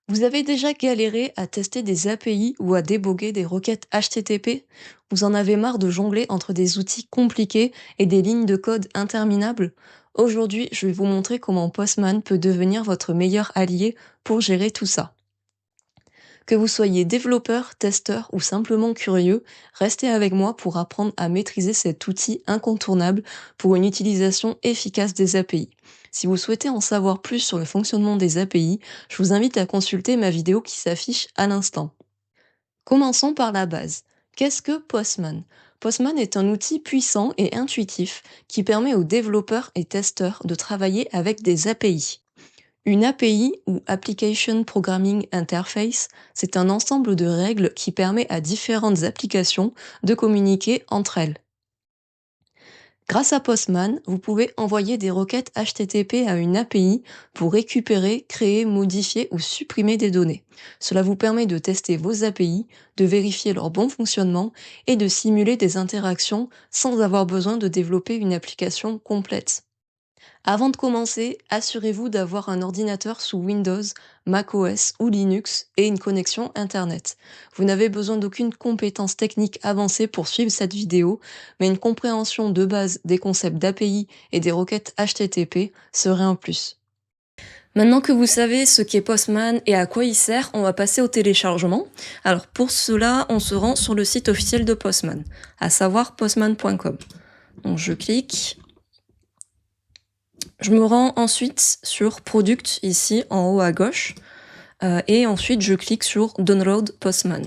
Vous avez déjà galéré à tester des API ou à déboguer des requêtes HTTP? Vous en avez marre de jongler entre des outils compliqués et des lignes de code interminables? Aujourd'hui, je vais vous montrer comment Postman peut devenir votre meilleur allié pour gérer tout ça. Que vous soyez développeur, testeur ou simplement curieux, restez avec moi pour apprendre à maîtriser cet outil incontournable pour une utilisation efficace des API. Si vous souhaitez en savoir plus sur le fonctionnement des API, je vous invite à consulter ma vidéo qui s'affiche à l'instant. Commençons par la base. Qu'est-ce que Postman? Postman est un outil puissant et intuitif qui permet aux développeurs et testeurs de travailler avec des API. Une API ou Application Programming Interface, c'est un ensemble de règles qui permet à différentes applications de communiquer entre elles. Grâce à Postman, vous pouvez envoyer des requêtes HTTP à une API pour récupérer, créer, modifier ou supprimer des données. Cela vous permet de tester vos API, de vérifier leur bon fonctionnement et de simuler des interactions sans avoir besoin de développer une application complète. Avant de commencer, assurez-vous d'avoir un ordinateur sous Windows, macOS ou Linux et une connexion Internet. Vous n'avez besoin d'aucune compétence technique avancée pour suivre cette vidéo, mais une compréhension de base des concepts d'API et des requêtes HTTP serait un plus. Maintenant que vous savez ce qu'est Postman et à quoi il sert, on va passer au téléchargement. Alors pour cela, on se rend sur le site officiel de Postman, à savoir postman.com. Donc je clique. Je me rends ensuite sur Product, ici en haut à gauche, et ensuite je clique sur Download Postman.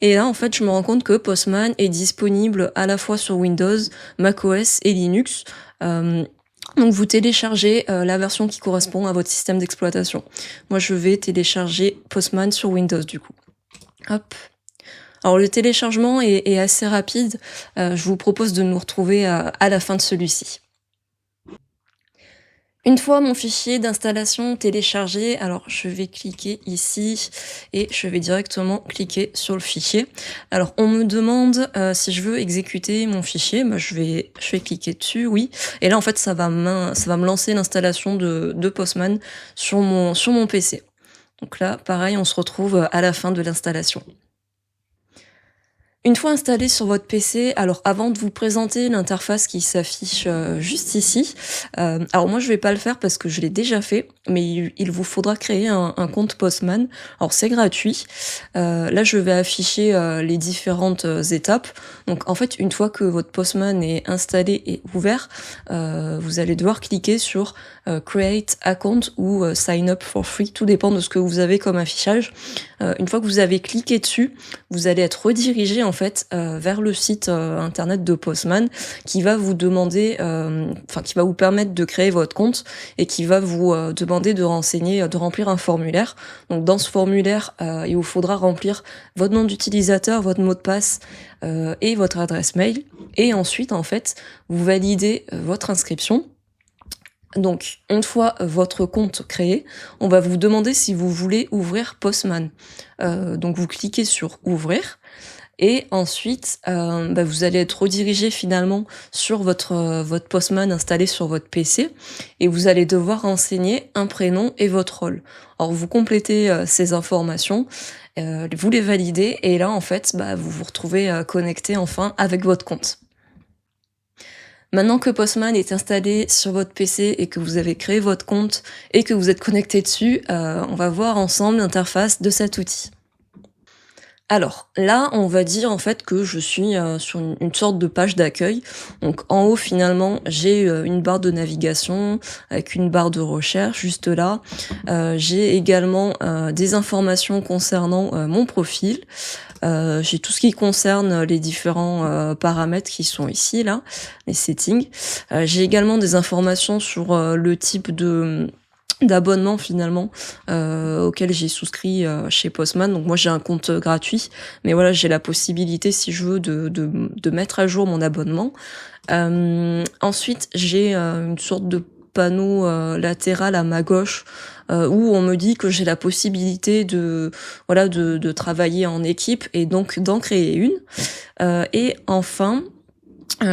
Et là, en fait, je me rends compte que Postman est disponible à la fois sur Windows, macOS et Linux. Donc vous téléchargez la version qui correspond à votre système d'exploitation. Moi, je vais télécharger Postman sur Windows du coup. Hop. Alors le téléchargement est assez rapide. Je vous propose de nous retrouver à la fin de celui-ci. Une fois mon fichier d'installation téléchargé, alors je vais cliquer ici et je vais directement cliquer sur le fichier. Alors on me demande si je veux exécuter mon fichier, je vais cliquer dessus, oui. Et là en fait ça va me lancer l'installation de Postman sur mon PC. Donc là pareil, on se retrouve à la fin de l'installation. Une fois installé sur votre PC, alors avant de vous présenter l'interface qui s'affiche juste ici, alors moi je vais pas le faire parce que je l'ai déjà fait, mais il vous faudra créer un compte Postman. Alors c'est gratuit. Là je vais afficher les différentes étapes. Donc en fait une fois que votre Postman est installé et ouvert, vous allez devoir cliquer sur Create Account ou Sign Up for Free, tout dépend de ce que vous avez comme affichage. Une fois que vous avez cliqué dessus, vous allez être redirigé en fait vers le site internet de Postman qui va vous demander, qui va vous permettre de créer votre compte et qui va vous demander de remplir un formulaire. Donc dans ce formulaire, il vous faudra remplir votre nom d'utilisateur, votre mot de passe et votre adresse mail. Et ensuite, en fait, vous validez votre inscription. Donc, une fois votre compte créé, on va vous demander si vous voulez ouvrir Postman. Donc, vous cliquez sur « Ouvrir ». Et ensuite, vous allez être redirigé finalement sur votre Postman installé sur votre PC et vous allez devoir renseigner un prénom et votre rôle. Alors, vous complétez ces informations, vous les validez et là, en fait, vous vous retrouvez connecté enfin avec votre compte. Maintenant que Postman est installé sur votre PC et que vous avez créé votre compte et que vous êtes connecté dessus, on va voir ensemble l'interface de cet outil. Alors là, on va dire en fait que je suis sur une sorte de page d'accueil. Donc en haut finalement, j'ai une barre de navigation avec une barre de recherche juste là. J'ai également des informations concernant mon profil. J'ai tout ce qui concerne les différents paramètres qui sont ici là, les settings. J'ai également des informations sur le type d'abonnement finalement auquel j'ai souscrit chez Postman. Donc moi j'ai un compte gratuit, mais voilà, j'ai la possibilité si je veux de mettre à jour mon abonnement. Ensuite j'ai une sorte de panneau latéral à ma gauche où on me dit que j'ai la possibilité de travailler en équipe et donc d'en créer une. Et enfin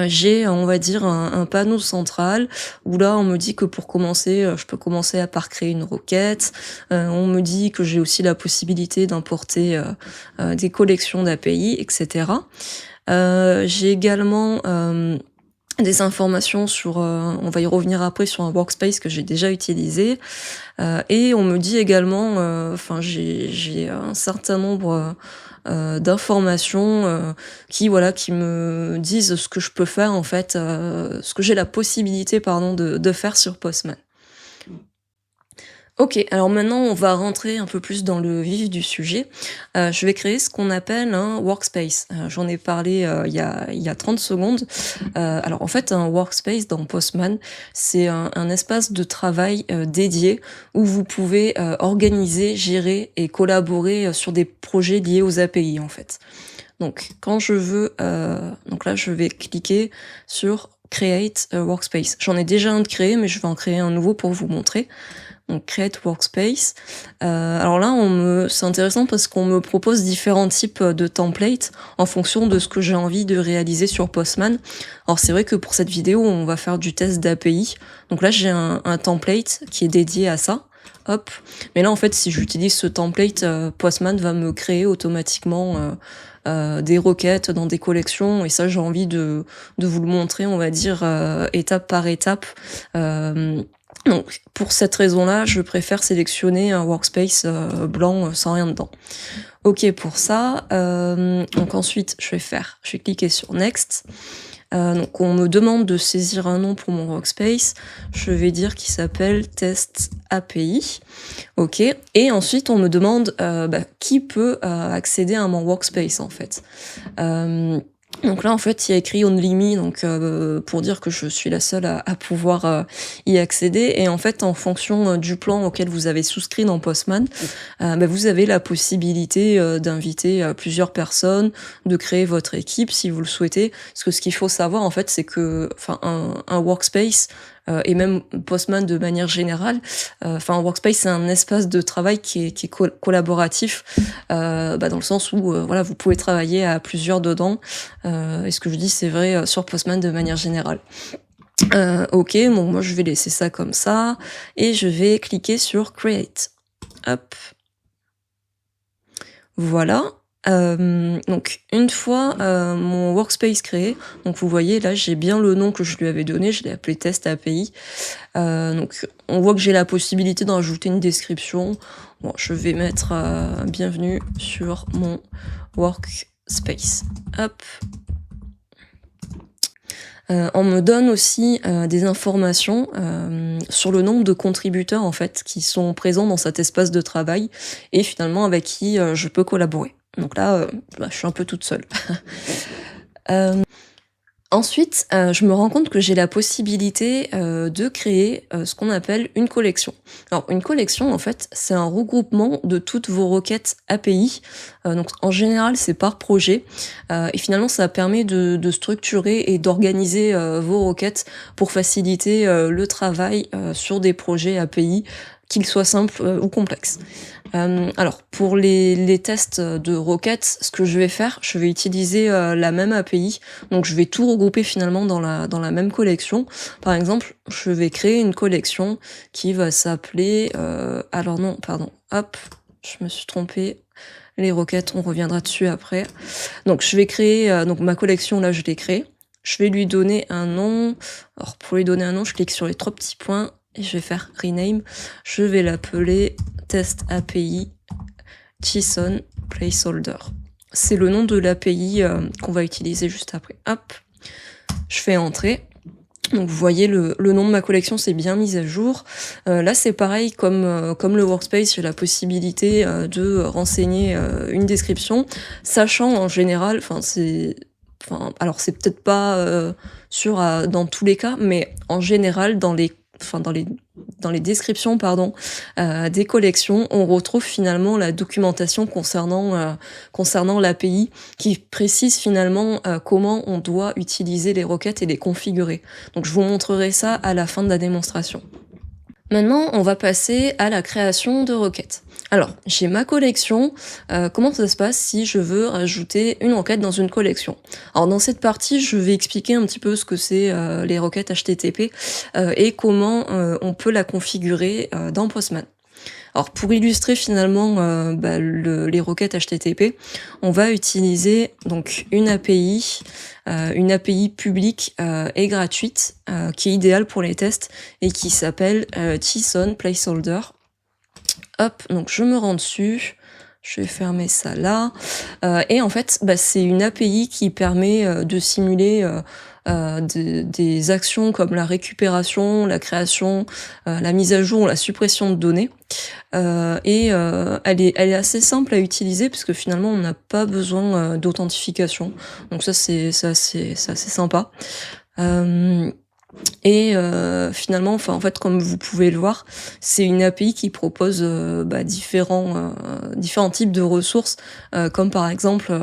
j'ai, on va dire, un panneau central où là, on me dit que pour commencer, je peux commencer par créer une requête. On me dit que j'ai aussi la possibilité d'importer des collections d'API, etc. J'ai également des informations sur, on va y revenir après, sur un workspace que j'ai déjà utilisé. Et on me dit également, enfin j'ai un certain nombre d'informations qui me disent ce que je peux faire en fait, ce que j'ai la possibilité de faire sur Postman. Ok, alors maintenant on va rentrer un peu plus dans le vif du sujet. Je vais créer ce qu'on appelle un workspace. J'en ai parlé il y a 30 secondes. Alors en fait un workspace dans Postman, c'est un espace de travail dédié où vous pouvez organiser, gérer et collaborer sur des projets liés aux API en fait. Donc quand je veux, donc là je vais cliquer sur Create a Workspace. J'en ai déjà un de créé, mais je vais en créer un nouveau pour vous montrer. Donc Create Workspace. Alors là, c'est intéressant parce qu'on me propose différents types de templates en fonction de ce que j'ai envie de réaliser sur Postman. Alors c'est vrai que pour cette vidéo, on va faire du test d'API. Donc là, j'ai un template qui est dédié à ça. Hop. Mais là, en fait, si j'utilise ce template, Postman va me créer automatiquement des requêtes dans des collections. Et ça, j'ai envie de vous le montrer, on va dire, étape par étape. Donc pour cette raison-là, je préfère sélectionner un workspace blanc sans rien dedans. Ok pour ça. Donc ensuite, je vais cliquer sur Next. Donc on me demande de saisir un nom pour mon workspace. Je vais dire qu'il s'appelle Test API. Ok. Et ensuite, on me demande qui peut accéder à mon workspace en fait. Donc là, en fait, il y a écrit Only Me, donc pour dire que je suis la seule à pouvoir y accéder. Et en fait, en fonction du plan auquel vous avez souscrit dans Postman, vous avez la possibilité d'inviter plusieurs personnes, de créer votre équipe si vous le souhaitez. Parce que ce qu'il faut savoir, en fait, c'est que, un workspace et même Postman de manière générale, un workspace c'est un espace de travail qui est collaboratif, dans le sens où vous pouvez travailler à plusieurs dedans. Et ce que je dis c'est vrai sur Postman de manière générale. Ok, bon moi je vais laisser ça comme ça et je vais cliquer sur Create. Hop. Voilà. Donc une fois mon workspace créé, donc vous voyez là j'ai bien le nom que je lui avais donné, je l'ai appelé Test API. Donc on voit que j'ai la possibilité d'en ajouter une description. Bon, je vais mettre bienvenue sur mon workspace. Hop. On me donne aussi des informations sur le nombre de contributeurs en fait qui sont présents dans cet espace de travail et finalement avec qui je peux collaborer. Donc là, je suis un peu toute seule. Ensuite, je me rends compte que j'ai la possibilité de créer ce qu'on appelle une collection. Alors, une collection, en fait, c'est un regroupement de toutes vos requêtes API. Donc, en général, c'est par projet. Et finalement, ça permet de structurer et d'organiser vos requêtes pour faciliter le travail sur des projets API, qu'ils soient simples ou complexes. Alors pour les tests de requêtes, ce que je vais faire, je vais utiliser la même API, donc je vais tout regrouper finalement dans la même collection. Par exemple, je vais créer une collection qui va s'appeler, hop, je me suis trompée. Les requêtes, on reviendra dessus après. Donc je vais créer, donc ma collection là, je l'ai créée. Je vais lui donner un nom. Alors pour lui donner un nom, je clique sur les 3 petits points. Et je vais faire rename, je vais l'appeler Test API JSON Placeholder. C'est le nom de l'API qu'on va utiliser juste après. Hop, je fais entrer. Donc vous voyez le nom de ma collection c'est bien mis à jour. Là c'est pareil comme le workspace, j'ai la possibilité de renseigner une description, sachant en général, alors c'est peut-être pas sûr dans tous les cas, mais en général dans les descriptions des collections, on retrouve finalement la documentation concernant l'API qui précise finalement comment on doit utiliser les requêtes et les configurer. Donc je vous montrerai ça à la fin de la démonstration. Maintenant, on va passer à la création de requêtes. Alors, j'ai ma collection. Comment ça se passe si je veux rajouter une requête dans une collection? Alors dans cette partie, je vais expliquer un petit peu ce que c'est les requêtes HTTP et comment on peut la configurer dans Postman. Alors pour illustrer finalement les requêtes HTTP, on va utiliser donc une API publique et gratuite qui est idéale pour les tests et qui s'appelle JSON Placeholder. Hop, donc je me rends dessus, je vais fermer ça là. Et en fait, c'est une API qui permet de simuler des actions comme la récupération, la création, la mise à jour, la suppression de données. Elle est assez simple à utiliser parce que finalement on n'a pas besoin d'authentification. Donc ça c'est assez sympa. Finalement, en fait, comme vous pouvez le voir, c'est une API qui propose différents types de ressources, comme par exemple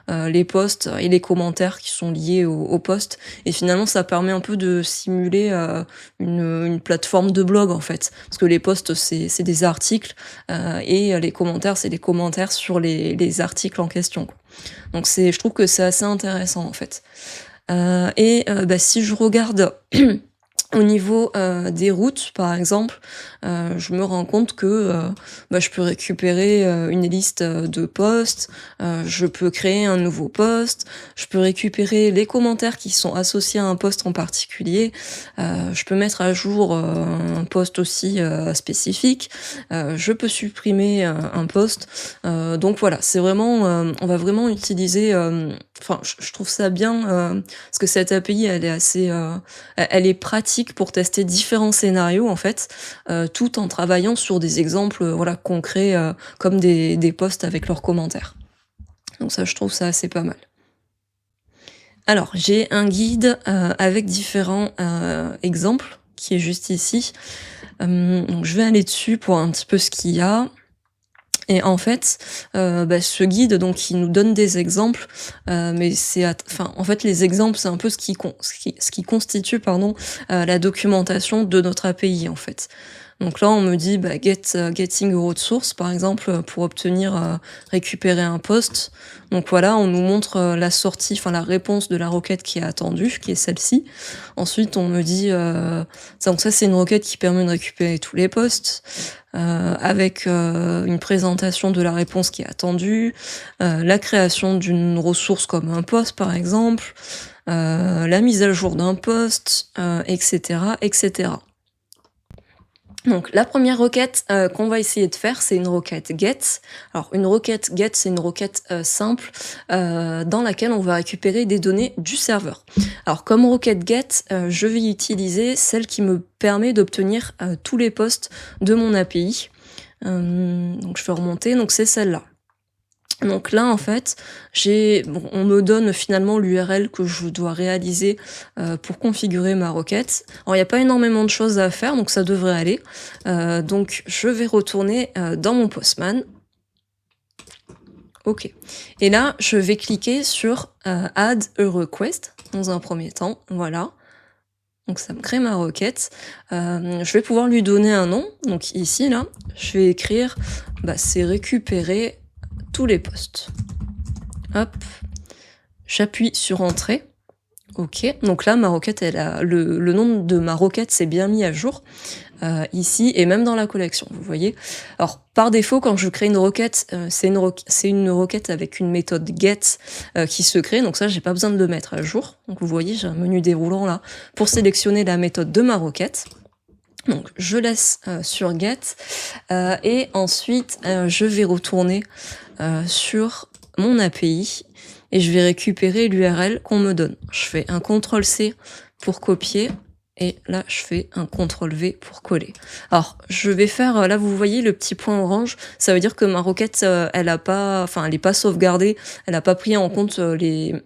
les posts et les commentaires qui sont liés aux posts. Et finalement, ça permet un peu de simuler une plateforme de blog en fait, parce que les posts c'est des articles et les commentaires c'est des commentaires sur les articles en question, quoi. Donc je trouve que c'est assez intéressant en fait. Si je regarde au niveau des routes, par exemple, je me rends compte que je peux récupérer une liste de posts, je peux créer un nouveau post, je peux récupérer les commentaires qui sont associés à un post en particulier, je peux mettre à jour un post aussi spécifique, je peux supprimer un post. Donc voilà, c'est vraiment, on va vraiment utiliser. Je trouve ça bien parce que cette API, elle est pratique pour tester différents scénarios en fait, tout en travaillant sur des exemples concrets comme des posts avec leurs commentaires. Donc ça, je trouve ça assez pas mal. Alors, j'ai un guide avec différents exemples qui est juste ici. Donc je vais aller dessus pour un petit peu ce qu'il y a. Et en fait, ce guide, donc, il nous donne des exemples, mais en fait, les exemples, c'est un peu ce qui constitue, la documentation de notre API, en fait. Donc là, on me dit, getting root source, par exemple, pour récupérer un post. Donc voilà, on nous montre la sortie, la réponse de la requête qui est attendue, qui est celle-ci. Ensuite, on me dit, donc ça, c'est une requête qui permet de récupérer tous les posts. Avec une présentation de la réponse qui est attendue, la création d'une ressource comme un post par exemple, la mise à jour d'un post, etc., etc. Donc la première requête qu'on va essayer de faire, c'est une requête get. Alors une requête get, c'est une requête simple dans laquelle on va récupérer des données du serveur. Alors comme requête get, je vais utiliser celle qui me permet d'obtenir tous les posts de mon API. Donc je vais remonter, donc c'est celle-là. Donc là, en fait, on me donne finalement l'URL que je dois réaliser pour configurer ma requête. Alors, il n'y a pas énormément de choses à faire, donc ça devrait aller. Donc, je vais retourner dans mon Postman. Ok. Et là, je vais cliquer sur Add a request dans un premier temps. Voilà. Donc, ça me crée ma requête. Je vais pouvoir lui donner un nom. Donc, ici, là, je vais écrire c'est récupérer tous les posts. Hop, j'appuie sur Entrée. Ok, donc là, ma requête, le nom de ma requête s'est bien mis à jour ici et même dans la collection, vous voyez. Alors, par défaut, quand je crée une requête, c'est une requête avec une méthode get qui se crée, donc ça, j'ai pas besoin de le mettre à jour. Donc, vous voyez, j'ai un menu déroulant là pour sélectionner la méthode de ma requête. Donc je laisse sur get et ensuite je vais retourner sur mon API et je vais récupérer l'URL qu'on me donne. Je fais un CTRL-C pour copier et là je fais un CTRL-V pour coller. Alors je vais faire, là vous voyez le petit point orange, ça veut dire que ma requête elle est pas sauvegardée, elle a pas pris en compte les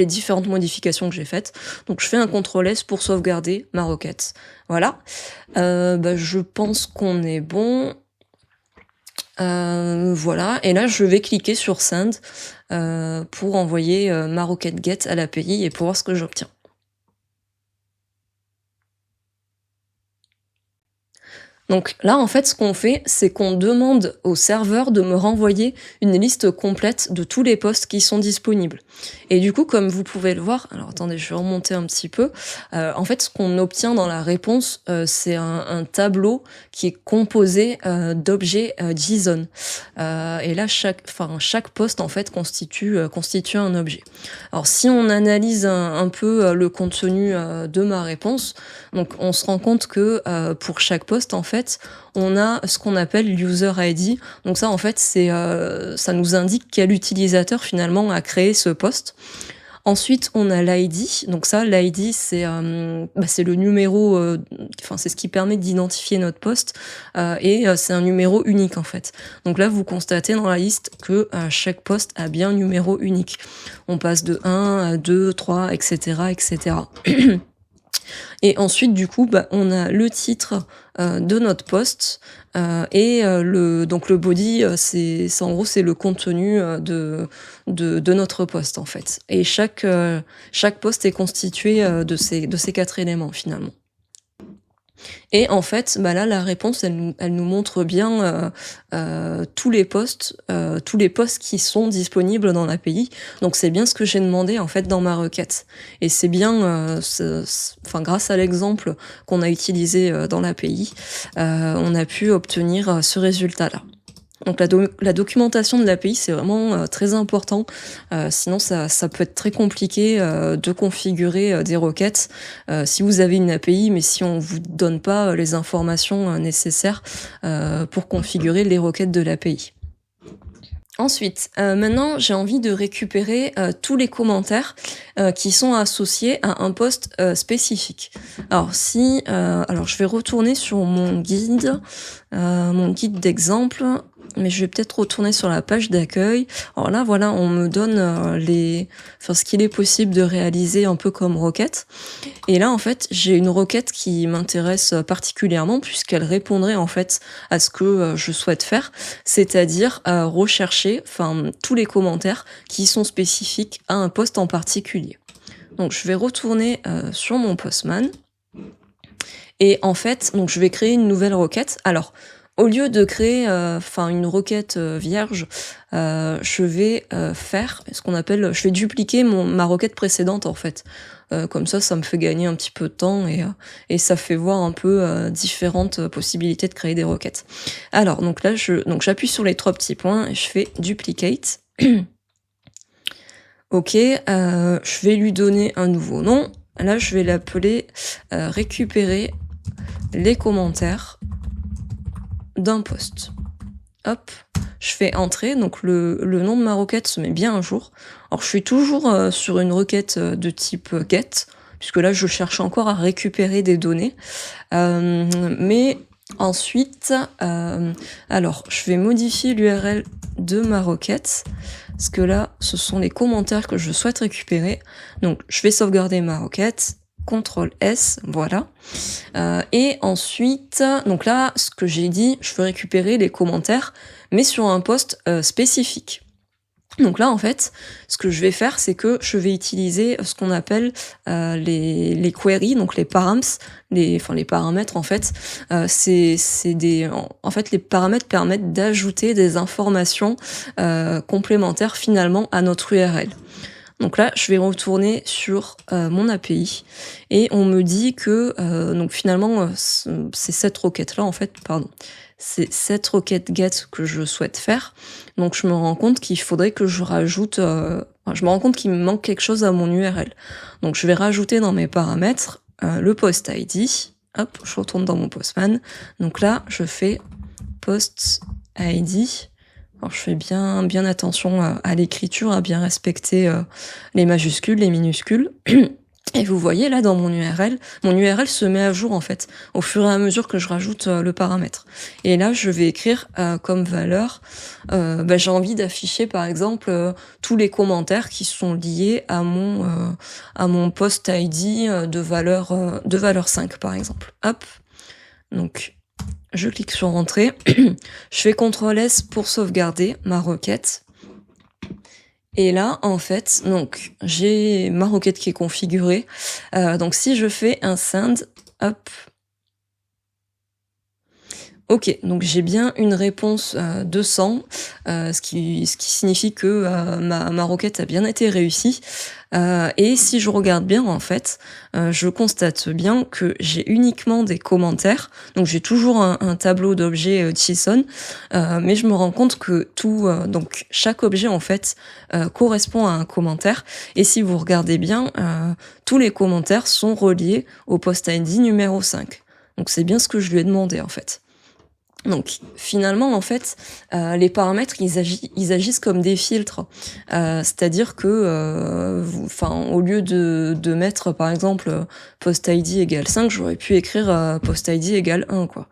différentes modifications que j'ai faites. Donc je fais un CTRL-S pour sauvegarder ma requête. Voilà. Je pense qu'on est bon. Voilà, et là je vais cliquer sur Send pour envoyer ma requête get à l'API et pour voir ce que j'obtiens. Donc là, en fait, ce qu'on fait, c'est qu'on demande au serveur de me renvoyer une liste complète de tous les posts qui sont disponibles. Et du coup, comme vous pouvez le voir, alors attendez, je vais remonter un petit peu. En fait, ce qu'on obtient dans la réponse, c'est un tableau qui est composé d'objets JSON. Et là, chaque post en fait constitue un objet. Alors, si on analyse un peu le contenu de ma réponse, donc on se rend compte que pour chaque post, en fait, on a ce qu'on appelle user ID. Donc ça, en fait, ça nous indique quel utilisateur finalement a créé ce post. Ensuite, on a l'ID. Donc ça, l'ID, c'est le numéro, c'est ce qui permet d'identifier notre post, et c'est un numéro unique en fait. Donc là, vous constatez dans la liste que chaque post a bien un numéro unique. On passe de 1 à 2, 3, etc., etc. Et ensuite, du coup, on a le titre de notre post, et donc le body, c'est en gros c'est le contenu de notre post en fait. Et chaque post est constitué de ces 4 éléments finalement. Et en fait, là, la réponse, elle nous montre bien tous les posts qui sont disponibles dans l'API. Donc c'est bien ce que j'ai demandé en fait dans ma requête. Et c'est bien, grâce à l'exemple qu'on a utilisé dans l'API, on a pu obtenir ce résultat-là. Donc la documentation de l'API, c'est vraiment très important. Sinon, ça peut être très compliqué de configurer des requêtes. Si vous avez une API, mais si on vous donne pas les informations nécessaires pour configurer les requêtes de l'API. Ensuite, maintenant, j'ai envie de récupérer tous les commentaires qui sont associés à un post spécifique. Alors, je vais retourner sur mon guide d'exemple, mais je vais peut-être retourner sur la page d'accueil. Alors là, voilà, on me donne ce qu'il est possible de réaliser un peu comme requête. Et là, en fait, j'ai une requête qui m'intéresse particulièrement puisqu'elle répondrait en fait à ce que je souhaite faire, c'est-à-dire rechercher tous les commentaires qui sont spécifiques à un post en particulier. Donc, je vais retourner sur mon Postman. Et en fait, donc je vais créer une nouvelle requête. Alors, au lieu de créer une requête vierge, je vais faire ce qu'on appelle, je vais dupliquer ma requête précédente en fait. Comme ça me fait gagner un petit peu de temps et ça fait voir un peu différentes possibilités de créer des requêtes. Alors donc là, j'appuie sur les 3 petits points et je fais duplicate. Ok, je vais lui donner un nouveau nom. Là, je vais l'appeler récupérer les commentaires d'un post. Hop, je fais entrer, donc le nom de ma requête se met bien à jour. Alors je suis toujours sur une requête de type get, puisque là je cherche encore à récupérer des données. Mais ensuite, je vais modifier l'URL de ma requête, parce que là, ce sont les commentaires que je souhaite récupérer. Donc je vais sauvegarder ma requête. CTRL S, voilà. Et ensuite, donc là, ce que j'ai dit, je veux récupérer les commentaires, mais sur un post spécifique. Donc là, en fait, ce que je vais faire, c'est que je vais utiliser ce qu'on appelle les queries, donc les params, les paramètres en fait. En fait, les paramètres permettent d'ajouter des informations complémentaires finalement à notre URL. Donc là, je vais retourner sur mon API et on me dit que donc finalement c'est cette requête là en fait, c'est cette requête get que je souhaite faire. Donc je me rends compte qu'il faudrait que je rajoute, je me rends compte qu'il me manque quelque chose à mon URL. Donc je vais rajouter dans mes paramètres le post ID. Hop, je retourne dans mon Postman. Donc là, je fais post ID. Alors, je fais bien attention à l'écriture, à bien respecter les majuscules, les minuscules. Et vous voyez là dans mon URL se met à jour en fait au fur et à mesure que je rajoute le paramètre. Et là, je vais écrire comme valeur, j'ai envie d'afficher par exemple tous les commentaires qui sont liés à mon post ID de valeur 5 par exemple. Hop, donc je clique sur Entrée, je fais CTRL S pour sauvegarder ma requête. Et là, en fait, donc j'ai ma requête qui est configurée. Donc si je fais un send, hop, Ok, donc j'ai bien une réponse 200, ce qui signifie que ma requête a bien été réussie. Et si je regarde bien, en fait, je constate bien que j'ai uniquement des commentaires. Donc j'ai toujours un tableau d'objets JSON, mais je me rends compte que donc chaque objet en fait correspond à un commentaire. Et si vous regardez bien, tous les commentaires sont reliés au post ID numéro 5. Donc c'est bien ce que je lui ai demandé en fait. Donc finalement en fait les paramètres ils agissent comme des filtres, c'est-à-dire que au lieu de mettre par exemple post ID égale 5, j'aurais pu écrire post ID égale 1 quoi.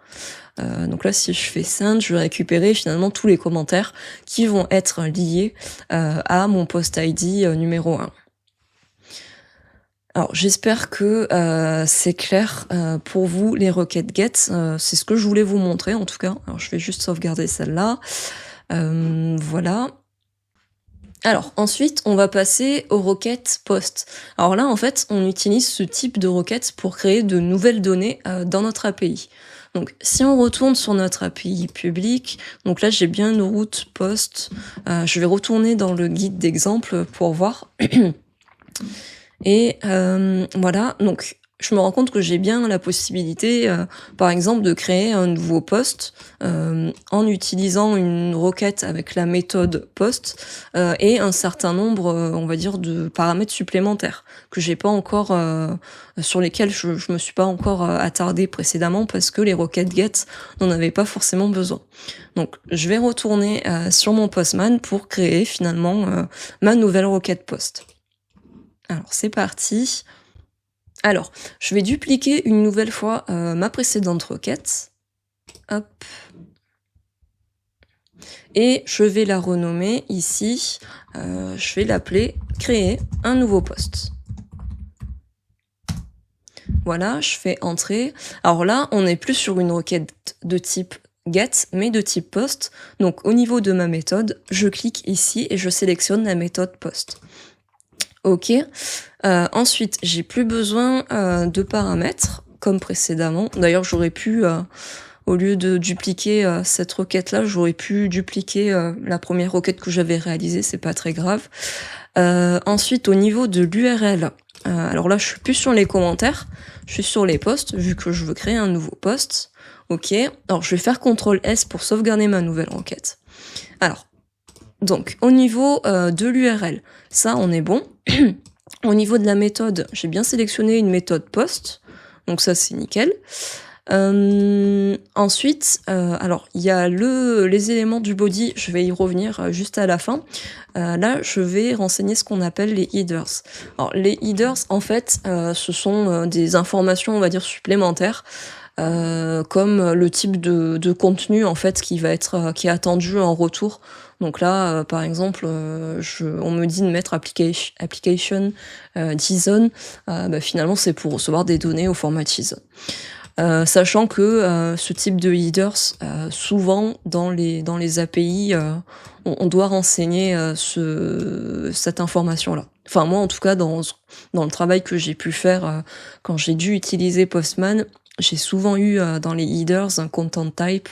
Donc là si je fais send, je vais récupérer finalement tous les commentaires qui vont être liés à mon post ID numéro 1. Alors j'espère que c'est clair pour vous les requêtes get, c'est ce que je voulais vous montrer en tout cas. Alors je vais juste sauvegarder celle-là, voilà. Alors ensuite on va passer aux requêtes post. Alors là en fait on utilise ce type de requêtes pour créer de nouvelles données dans notre API. Donc si on retourne sur notre API public, donc là j'ai bien une route post, je vais retourner dans le guide d'exemple pour voir. Et voilà, donc je me rends compte que j'ai bien la possibilité, par exemple, de créer un nouveau post en utilisant une requête avec la méthode post et un certain nombre, on va dire, de paramètres supplémentaires que j'ai pas encore, sur lesquels je me suis pas encore attardée précédemment parce que les requêtes get n'en avaient pas forcément besoin. Donc je vais retourner sur mon Postman pour créer finalement ma nouvelle requête post. Alors c'est parti. Alors, je vais dupliquer une nouvelle fois ma précédente requête. Hop. Et je vais la renommer ici. Je vais l'appeler créer un nouveau post. Voilà, je fais entrer. Alors là, on n'est plus sur une requête de type get, mais de type post. Donc au niveau de ma méthode, je clique ici et je sélectionne la méthode post. Ok. Ensuite, j'ai plus besoin de paramètres comme précédemment. D'ailleurs, j'aurais pu, au lieu de dupliquer cette requête-là, j'aurais pu dupliquer la première requête que j'avais réalisée. C'est pas très grave. Ensuite, au niveau de l'URL, alors là, je suis plus sur les commentaires, je suis sur les posts vu que je veux créer un nouveau post. Ok. Alors, je vais faire CTRL-S pour sauvegarder ma nouvelle requête. Alors. Donc, au niveau de l'URL, ça, on est bon. Au niveau de la méthode, j'ai bien sélectionné une méthode post. Donc ça, c'est nickel. Ensuite, alors, il y a les éléments du body. Je vais y revenir juste à la fin. Là, je vais renseigner ce qu'on appelle les headers. Alors, les headers, en fait, ce sont des informations, on va dire, supplémentaires. Comme le type de contenu en fait qui est attendu en retour. Donc là, par exemple, on me dit de mettre application JSON. Finalement, c'est pour recevoir des données au format JSON. Sachant que ce type de headers, souvent dans les API, on doit renseigner cette information-là. Enfin moi, en tout cas, dans le travail que j'ai pu faire quand j'ai dû utiliser Postman, j'ai souvent eu dans les headers un content type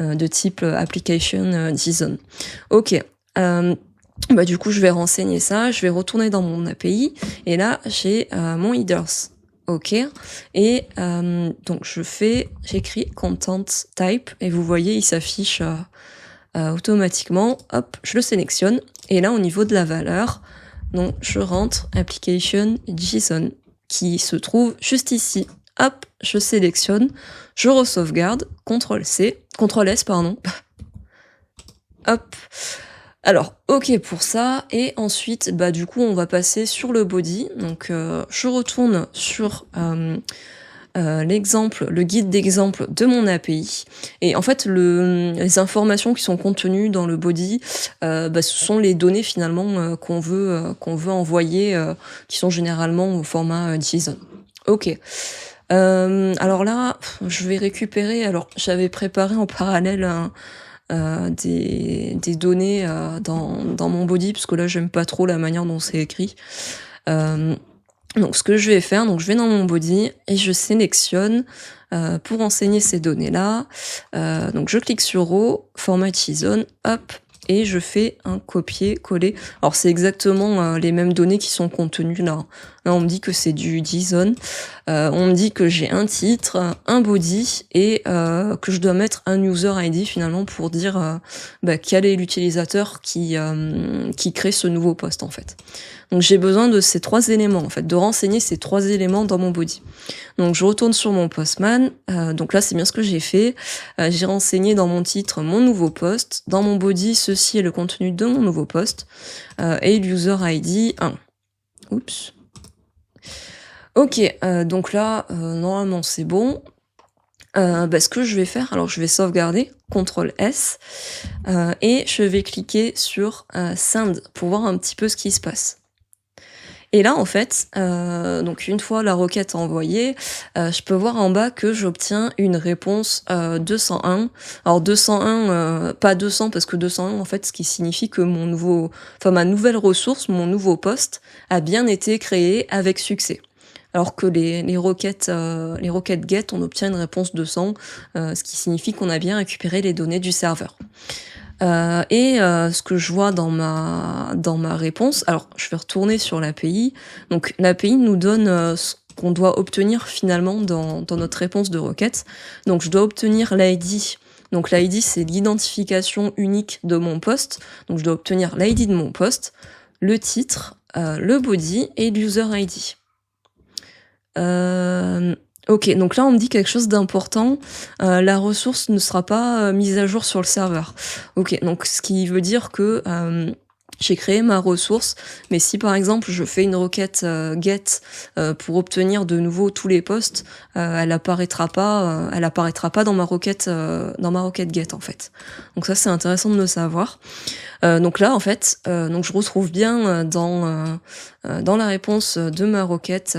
de type application JSON. Ok. Du coup, je vais renseigner ça. Je vais retourner dans mon API et là, j'ai mon headers. Ok. Et donc j'écris content type et vous voyez, il s'affiche automatiquement. Hop, je le sélectionne et là, au niveau de la valeur, donc je rentre application JSON qui se trouve juste ici. Hop, je sélectionne, je re-sauvegarde, CTRL-S, pardon. Hop. Alors, ok pour ça, et ensuite, du coup, on va passer sur le body. Donc, je retourne sur le guide d'exemple de mon API. Et en fait, les informations qui sont contenues dans le body, ce sont les données finalement qu'on veut envoyer, qui sont généralement au format JSON. Ok. Alors là, je vais récupérer. Alors, j'avais préparé en parallèle des données dans mon body parce que là, j'aime pas trop la manière dont c'est écrit. Donc ce que je vais faire, donc je vais dans mon body et je sélectionne pour enseigner ces données-là. Donc je clique sur Raw, Format JSON, hop, et je fais un copier-coller. Alors c'est exactement les mêmes données qui sont contenues là. Là on me dit que c'est du JSON. On me dit que j'ai un titre, un body et que je dois mettre un user ID finalement pour dire quel est l'utilisateur qui crée ce nouveau post en fait. Donc j'ai besoin de ces 3 éléments en fait, de renseigner ces 3 éléments dans mon body. Donc je retourne sur mon Postman, donc là c'est bien ce que j'ai fait, j'ai renseigné dans mon titre mon nouveau post, dans mon body ceci est le contenu de mon nouveau post, et l'user ID 1. Oups. Ok, donc là normalement c'est bon. Ce que je vais faire, alors je vais sauvegarder, CTRL S, et je vais cliquer sur Send pour voir un petit peu ce qui se passe. Et là, en fait, donc une fois la requête envoyée, je peux voir en bas que j'obtiens une réponse 201. Alors 201, pas 200 parce que 201 en fait, ce qui signifie que ma nouvelle ressource, mon nouveau post, a bien été créé avec succès. Alors que les requêtes GET, on obtient une réponse 200, ce qui signifie qu'on a bien récupéré les données du serveur. Ce que je vois dans ma réponse, alors je vais retourner sur l'API. Donc l'API nous donne ce qu'on doit obtenir finalement dans notre réponse de requête. Donc je dois obtenir l'ID. Donc l'ID c'est l'identification unique de mon post. Donc je dois obtenir l'ID de mon post, le titre, le body et l'user ID. Ok, donc là on me dit quelque chose d'important, la ressource ne sera pas mise à jour sur le serveur. Ok, donc ce qui veut dire que j'ai créé ma ressource, mais si par exemple je fais une requête get pour obtenir de nouveau tous les posts, elle apparaîtra pas dans ma requête get en fait. Donc ça c'est intéressant de le savoir. Donc là en fait, donc je retrouve bien dans la réponse de ma requête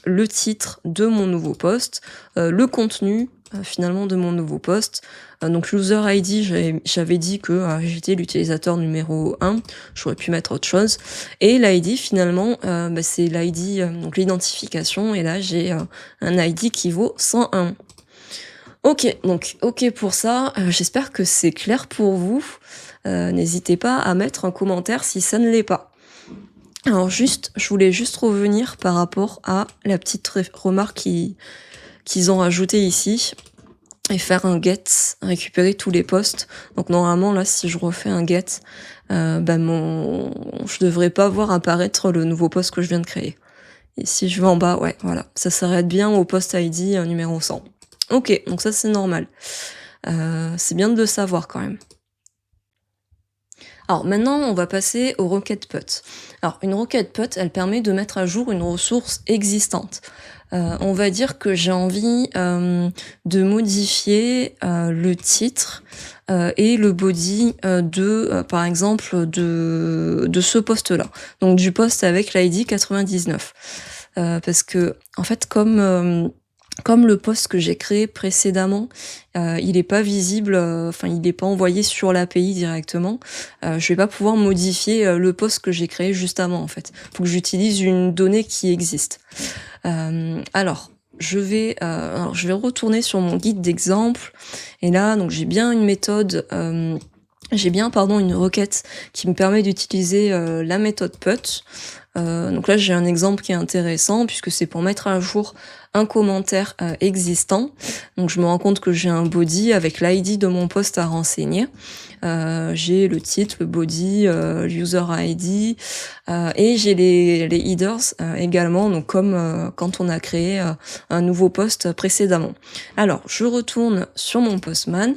le titre de mon nouveau post, le contenu finalement de mon nouveau post. Donc l'user ID, j'avais dit que j'étais l'utilisateur numéro 1, j'aurais pu mettre autre chose. Et l'ID finalement, c'est l'ID, donc l'identification, et là j'ai un ID qui vaut 101. Ok, donc ok pour ça, j'espère que c'est clair pour vous. N'hésitez pas à mettre un commentaire si ça ne l'est pas. Alors je voulais juste revenir par rapport à la petite remarque qu'ils ont rajouté ici, et faire un get, récupérer tous les posts. Donc normalement là, si je refais un get, je devrais pas voir apparaître le nouveau post que je viens de créer. Et si je vais en bas, ouais, voilà, ça s'arrête bien au post ID numéro 100. Ok, donc ça c'est normal. C'est bien de le savoir quand même. Alors maintenant, on va passer aux requêtes put. Alors une requête put, elle permet de mettre à jour une ressource existante. On va dire que j'ai envie de modifier le titre et le body par exemple, de ce post-là. Donc du post avec l'ID 99. Parce que, en fait, comme le post que j'ai créé précédemment, il est pas visible, il est pas envoyé sur l'API directement, je vais pas pouvoir modifier le post que j'ai créé juste avant en fait. Faut que j'utilise une donnée qui existe. Alors je vais retourner sur mon guide d'exemple et là donc j'ai bien une méthode. Une requête qui me permet d'utiliser la méthode put. Donc là, j'ai un exemple qui est intéressant puisque c'est pour mettre à jour un commentaire existant. Donc je me rends compte que j'ai un body avec l'ID de mon post à renseigner. J'ai le titre, le body, l'user ID et j'ai les headers également, donc comme quand on a créé un nouveau post précédemment. Alors, je retourne sur mon Postman.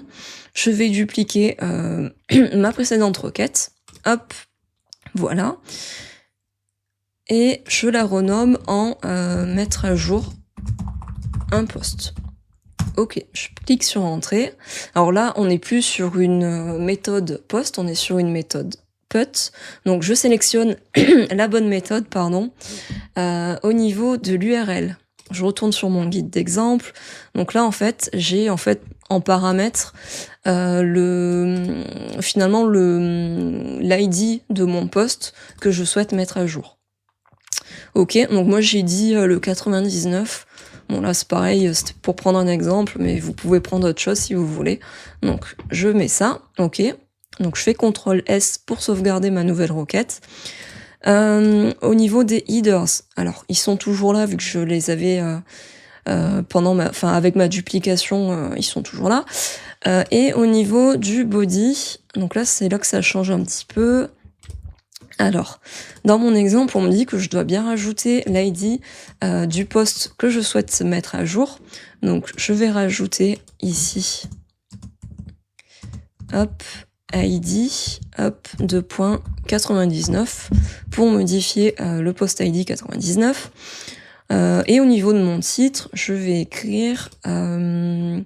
Je vais dupliquer ma précédente requête. Hop, voilà. Et je la renomme en mettre à jour un post. Ok, je clique sur Entrée. Alors là, on n'est plus sur une méthode post, on est sur une méthode put. Donc je sélectionne la bonne méthode, au niveau de l'URL. Je retourne sur mon guide d'exemple. Donc là, en fait, j'ai en paramètre l'ID de mon post que je souhaite mettre à jour. Ok, donc moi j'ai dit le 99. Bon là c'est pareil, c'était pour prendre un exemple, mais vous pouvez prendre autre chose si vous voulez. Donc je mets ça, ok. Donc je fais CTRL S pour sauvegarder ma nouvelle requête. Au niveau des headers, alors ils sont toujours là vu que je les avais avec ma duplication, ils sont toujours là. Et au niveau du body, donc là c'est là que ça change un petit peu. Alors, dans mon exemple, on me dit que je dois bien rajouter l'ID du post que je souhaite mettre à jour. Donc, je vais rajouter ici, hop, ID, hop, 2.99 pour modifier le post ID 99. Et au niveau de mon titre, je vais écrire mon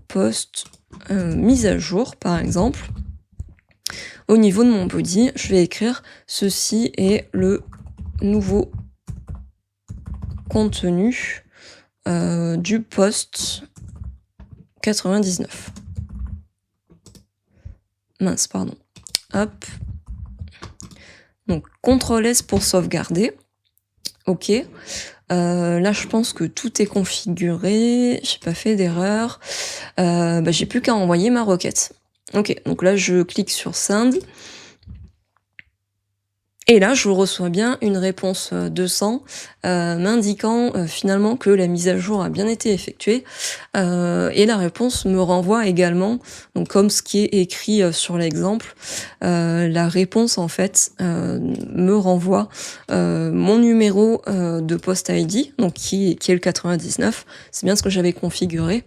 post mise à jour, par exemple. Au niveau de mon body, je vais écrire ceci est le nouveau contenu du post 99. Mince, pardon. Hop. Donc, CTRL S pour sauvegarder. Ok. Là, je pense que tout est configuré. J'ai pas fait d'erreur. J'ai plus qu'à envoyer ma requête. Ok, donc là, je clique sur Send. Et là, je reçois bien une réponse 200 m'indiquant finalement que la mise à jour a bien été effectuée. Et la réponse me renvoie également, donc comme ce qui est écrit sur l'exemple, la réponse en fait me renvoie mon numéro de post ID, donc qui est le 99. C'est bien ce que j'avais configuré.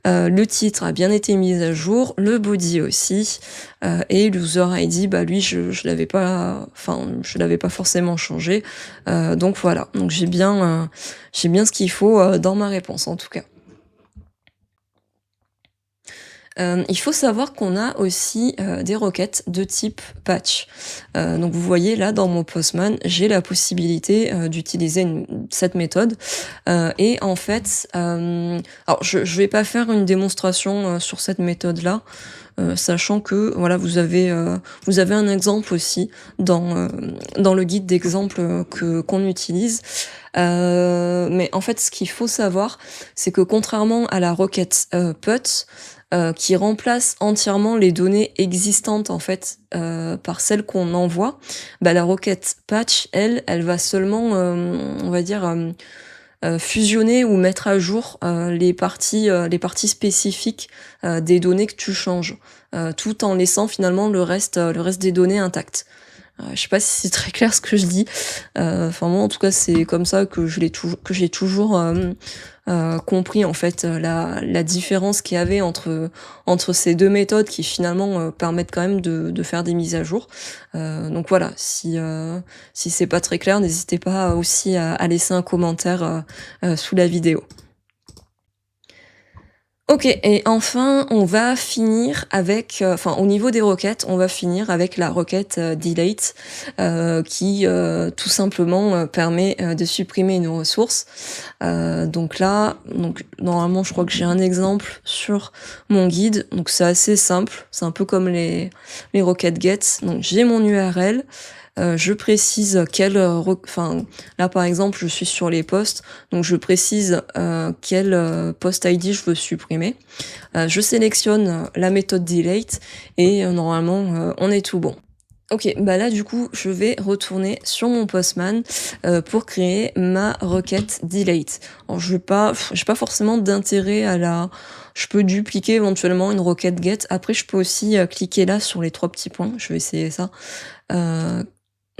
Le titre a bien été mis à jour, le body aussi, et l'user ID, lui, je l'avais pas forcément changé. Donc voilà, donc j'ai bien ce qu'il faut dans ma réponse en tout cas. Il faut savoir qu'on a aussi des requêtes de type patch. Donc vous voyez là dans mon Postman, j'ai la possibilité d'utiliser cette méthode. Et en fait, alors je vais pas faire une démonstration sur cette méthode-là, sachant que voilà vous avez un exemple aussi dans le guide d'exemple qu'on utilise. Mais en fait, ce qu'il faut savoir, c'est que contrairement à la requête put, qui remplace entièrement les données existantes en fait par celles qu'on envoie, la requête patch, elle va seulement, on va dire, fusionner ou mettre à jour les parties spécifiques des données que tu changes, tout en laissant finalement le reste des données intactes. Je sais pas si c'est très clair ce que je dis. Moi, en tout cas, c'est comme ça que j'ai toujours compris en fait la différence qu'il y avait entre ces deux méthodes qui finalement permettent quand même de faire des mises à jour. Donc voilà, si c'est pas très clair, n'hésitez pas aussi à laisser un commentaire sous la vidéo. Ok, et enfin, on va finir avec, au niveau des requêtes, on va finir avec la requête delete qui tout simplement permet de supprimer une ressource. Donc normalement, je crois que j'ai un exemple sur mon guide. Donc c'est assez simple, c'est un peu comme les requêtes get. Donc j'ai mon URL. Je précise là par exemple je suis sur les posts, donc je précise quel post ID je veux supprimer. Je sélectionne la méthode delete et normalement on est tout bon. Ok, là du coup je vais retourner sur mon Postman pour créer ma requête delete. Alors j'ai pas forcément d'intérêt je peux dupliquer éventuellement une requête get. Après je peux aussi cliquer là sur les 3 petits points. Je vais essayer ça.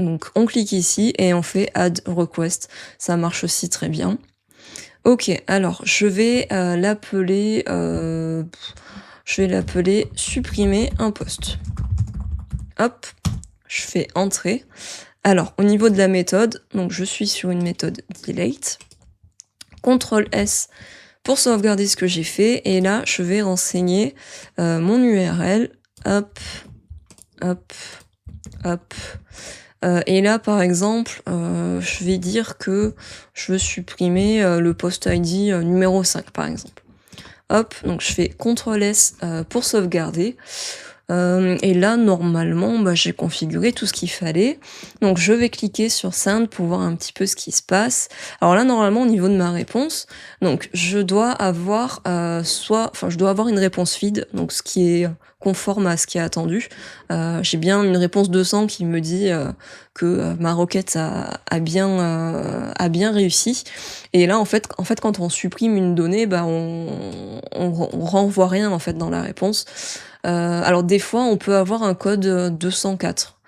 Donc on clique ici et on fait add request. Ça marche aussi très bien. Ok, alors je vais l'appeler supprimer un post. Hop, je fais entrer. Alors au niveau de la méthode, donc je suis sur une méthode delete. CTRL S pour sauvegarder ce que j'ai fait et là je vais renseigner mon URL. Hop, hop, hop. Et là, par exemple, je vais dire que je veux supprimer le post ID numéro 5, par exemple. Hop, donc je fais CTRL S pour sauvegarder. Et là, normalement, j'ai configuré tout ce qu'il fallait. Donc je vais cliquer sur Send pour voir un petit peu ce qui se passe. Alors là, normalement, au niveau de ma réponse, donc je dois avoir je dois avoir une réponse feed, donc ce qui est conforme à ce qui est attendu. J'ai bien une réponse 200 qui me dit que ma requête a bien réussi. Et là, en fait, quand on supprime une donnée, on renvoie rien en fait dans la réponse. Alors des fois, on peut avoir un code 204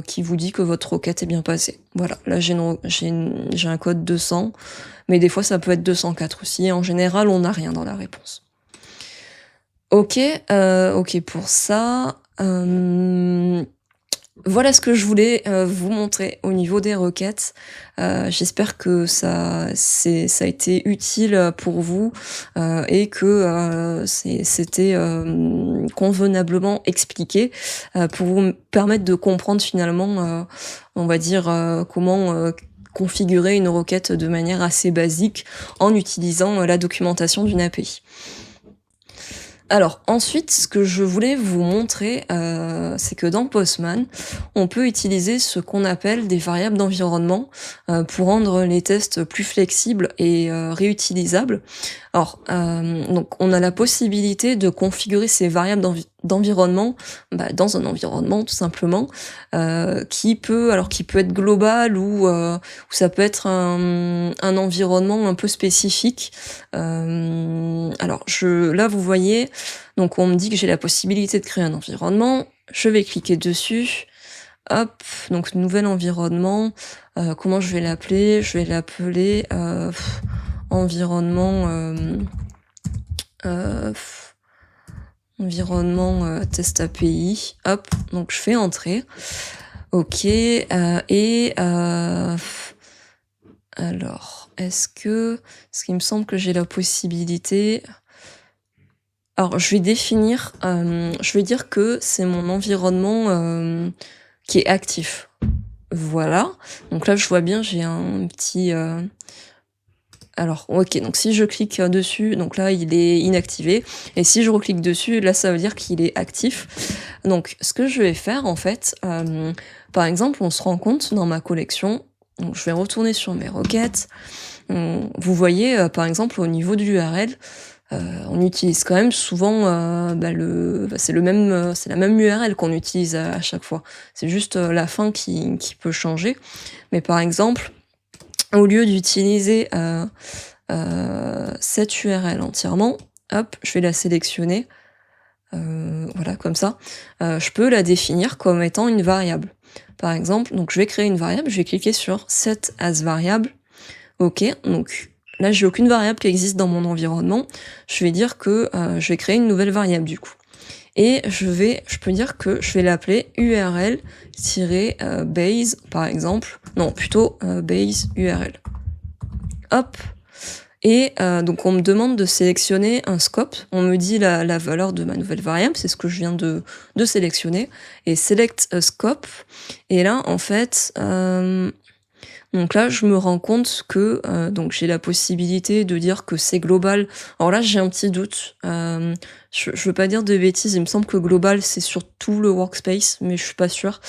qui vous dit que votre requête est bien passée. Voilà, là j'ai un code 200, mais des fois ça peut être 204 aussi. Et en général, on n'a rien dans la réponse. Ok pour ça. Voilà ce que je voulais vous montrer au niveau des requêtes. J'espère que ça a été utile pour vous et que c'était convenablement expliqué pour vous permettre de comprendre finalement, on va dire, comment configurer une requête de manière assez basique en utilisant la documentation d'une API. Alors ensuite, ce que je voulais vous montrer, c'est que dans Postman, on peut utiliser ce qu'on appelle des variables d'environnement pour rendre les tests plus flexibles et réutilisables. Alors, donc on a la possibilité de configurer ces variables d'environnement dans un environnement tout simplement qui peut être global ou ça peut être un environnement un peu spécifique. Là vous voyez, donc on me dit que j'ai la possibilité de créer un environnement, je vais cliquer dessus, hop, donc nouvel environnement, comment je vais l'appeler? Je vais l'appeler environnement test API, hop, donc je fais entrer, ok, alors, est-ce qu'il me semble que j'ai la possibilité... Alors, je vais définir, je vais dire que c'est mon environnement qui est actif. Voilà. Donc là, je vois bien, j'ai un petit... Alors, ok, donc si je clique dessus, donc là, il est inactivé. Et si je reclique dessus, là, ça veut dire qu'il est actif. Donc, ce que je vais faire, en fait, par exemple, on se rend compte dans ma collection, donc je vais retourner sur mes requêtes. Vous voyez, par exemple, au niveau du URL, on utilise quand même souvent c'est la même URL qu'on utilise à chaque fois. C'est juste la fin qui peut changer. Mais par exemple, au lieu d'utiliser cette URL entièrement, hop, je vais la sélectionner. Voilà, comme ça. Je peux la définir comme étant une variable. Par exemple, donc je vais créer une variable, je vais cliquer sur Set as variable. Ok, donc là j'ai aucune variable qui existe dans mon environnement. Je vais dire que je vais créer une nouvelle variable du coup. Et je peux dire que je vais l'appeler URL-base par exemple. Non, plutôt base URL. Hop. Et donc on me demande de sélectionner un scope, on me dit la valeur de ma nouvelle variable, c'est ce que je viens de sélectionner, et select a scope, et là en fait, donc là je me rends compte que donc j'ai la possibilité de dire que c'est global. Alors là j'ai un petit doute, je veux pas dire de bêtises, il me semble que global c'est sur tout le workspace, mais je suis pas sûre.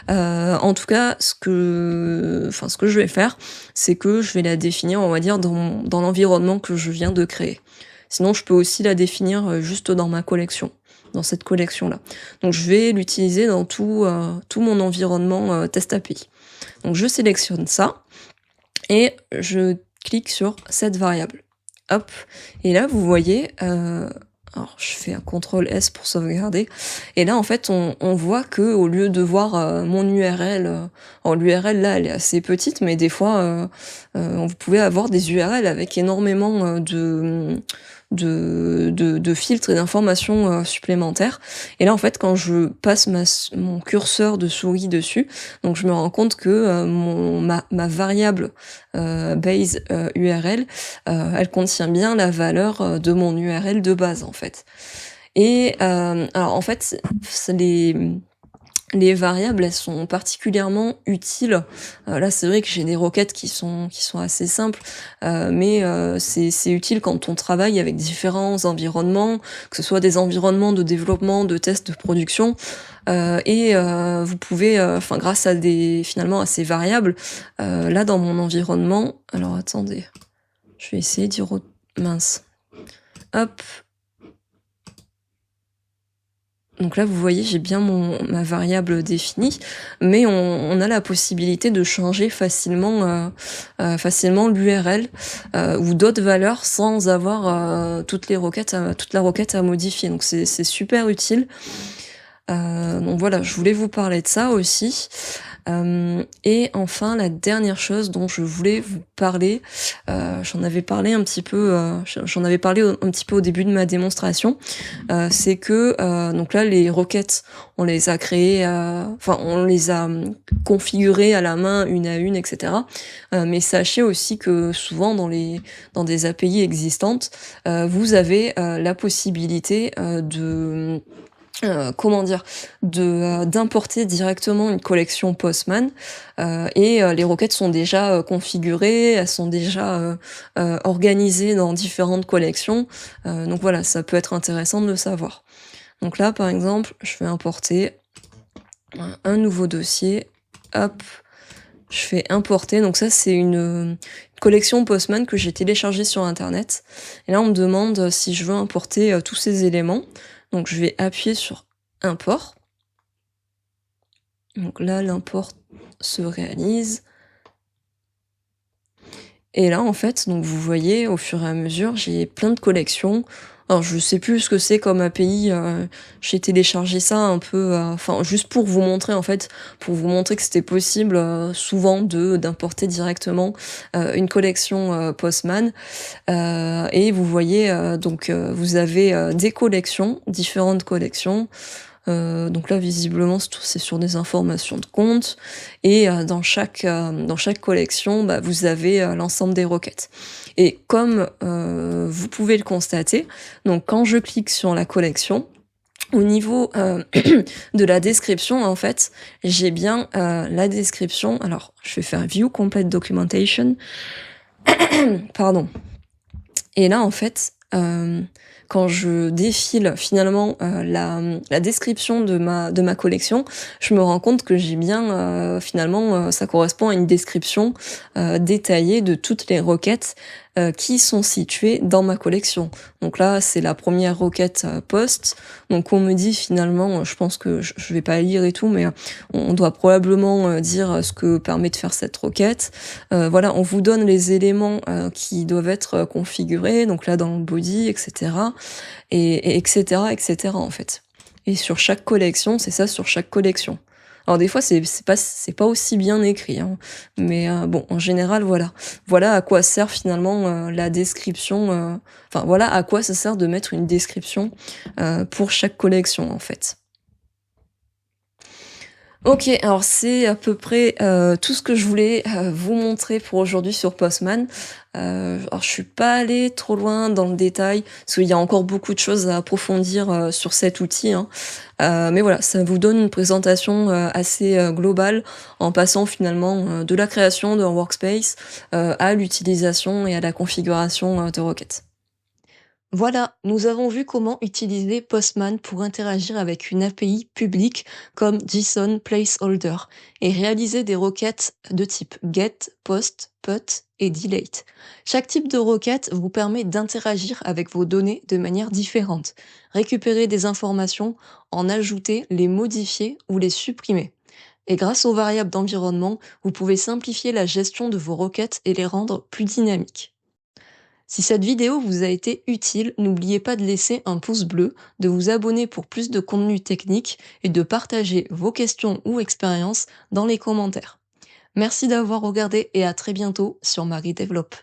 En tout cas, ce que je vais faire, c'est que je vais la définir, on va dire, dans l'environnement que je viens de créer. Sinon, je peux aussi la définir juste dans ma collection, dans cette collection-là. Donc, je vais l'utiliser dans tout mon environnement test API. Donc, je sélectionne ça et je clique sur cette variable. Hop. Et là, vous voyez... alors, je fais un CTRL S pour sauvegarder. Et là, en fait, on voit que au lieu de voir mon URL, l'URL là, elle est assez petite, mais des fois, vous pouvez avoir des URL avec énormément de filtres et d'informations supplémentaires. Et là, en fait, quand je passe mon curseur de souris dessus, donc je me rends compte que ma variable base URL, elle contient bien la valeur de mon URL de base, en fait. Et alors, en fait, les variables, elles sont particulièrement utiles. Là, c'est vrai que j'ai des requêtes qui sont assez simples, mais c'est utile quand on travaille avec différents environnements, que ce soit des environnements de développement, de tests, de production, et vous pouvez, enfin grâce à finalement à ces variables, là dans mon environnement, alors attendez, je vais essayer mince, hop. Donc là, vous voyez, j'ai bien ma variable définie, mais on a la possibilité de changer facilement l'URL ou d'autres valeurs sans avoir toute la requête à modifier. Donc c'est super utile. Donc voilà, je voulais vous parler de ça aussi. Et enfin, la dernière chose dont je voulais vous parler, j'en avais parlé un petit peu, un petit peu au début de ma démonstration, c'est que donc là les requêtes, on les a créées, enfin on les a configurées à la main une à une, etc. Mais sachez aussi que souvent dans des API existantes, vous avez la possibilité d'importer directement une collection Postman, et les requêtes sont déjà configurées, elles sont déjà organisées dans différentes collections, donc voilà, ça peut être intéressant de le savoir. Donc là par exemple, je vais importer un nouveau dossier, hop, je fais importer, donc ça c'est une collection Postman que j'ai téléchargée sur internet, et là on me demande si je veux importer tous ces éléments. Donc je vais appuyer sur import. Donc là, l'import se réalise. Et là, en fait, donc vous voyez, au fur et à mesure, j'ai plein de collections. Alors, je sais plus ce que c'est comme API. J'ai téléchargé ça un peu, enfin, juste pour vous montrer, en fait, pour vous montrer que c'était possible, souvent, d'importer directement une collection Postman. Et vous voyez, donc, vous avez des collections, différentes collections. Donc là, visiblement, c'est sur des informations de compte, et dans chaque collection, bah, vous avez l'ensemble des requêtes. Et comme vous pouvez le constater, donc quand je clique sur la collection, au niveau de la description, en fait, j'ai bien la description. Alors, je vais faire View Complete Documentation. Pardon. Et là, en fait, quand je défile finalement la description de ma collection, je me rends compte que j'ai bien finalement ça correspond à une description détaillée de toutes les requêtes qui sont situées dans ma collection. Donc là, c'est la première requête post. Donc on me dit finalement, je pense que je vais pas lire et tout, mais on doit probablement dire ce que permet de faire cette requête. Voilà, on vous donne les éléments qui doivent être configurés, donc là dans le body, etc. et etc., etc. en fait. Et sur chaque collection, c'est ça sur chaque collection. Alors des fois c'est pas aussi bien écrit, hein. Mais bon, en général voilà à quoi sert finalement la description. Enfin voilà à quoi ça sert de mettre une description pour chaque collection en fait. Ok, alors c'est à peu près tout ce que je voulais vous montrer pour aujourd'hui sur Postman. Alors je suis pas allée trop loin dans le détail, parce qu'il y a encore beaucoup de choses à approfondir sur cet outil, hein. Mais voilà, ça vous donne une présentation assez globale, en passant finalement de la création d'un workspace à l'utilisation et à la configuration de requêtes. Voilà, nous avons vu comment utiliser Postman pour interagir avec une API publique comme JSON Placeholder et réaliser des requêtes de type GET, POST, PUT et DELETE. Chaque type de requête vous permet d'interagir avec vos données de manière différente, récupérer des informations, en ajouter, les modifier ou les supprimer. Et grâce aux variables d'environnement, vous pouvez simplifier la gestion de vos requêtes et les rendre plus dynamiques. Si cette vidéo vous a été utile, n'oubliez pas de laisser un pouce bleu, de vous abonner pour plus de contenu technique et de partager vos questions ou expériences dans les commentaires. Merci d'avoir regardé et à très bientôt sur Marie Développe.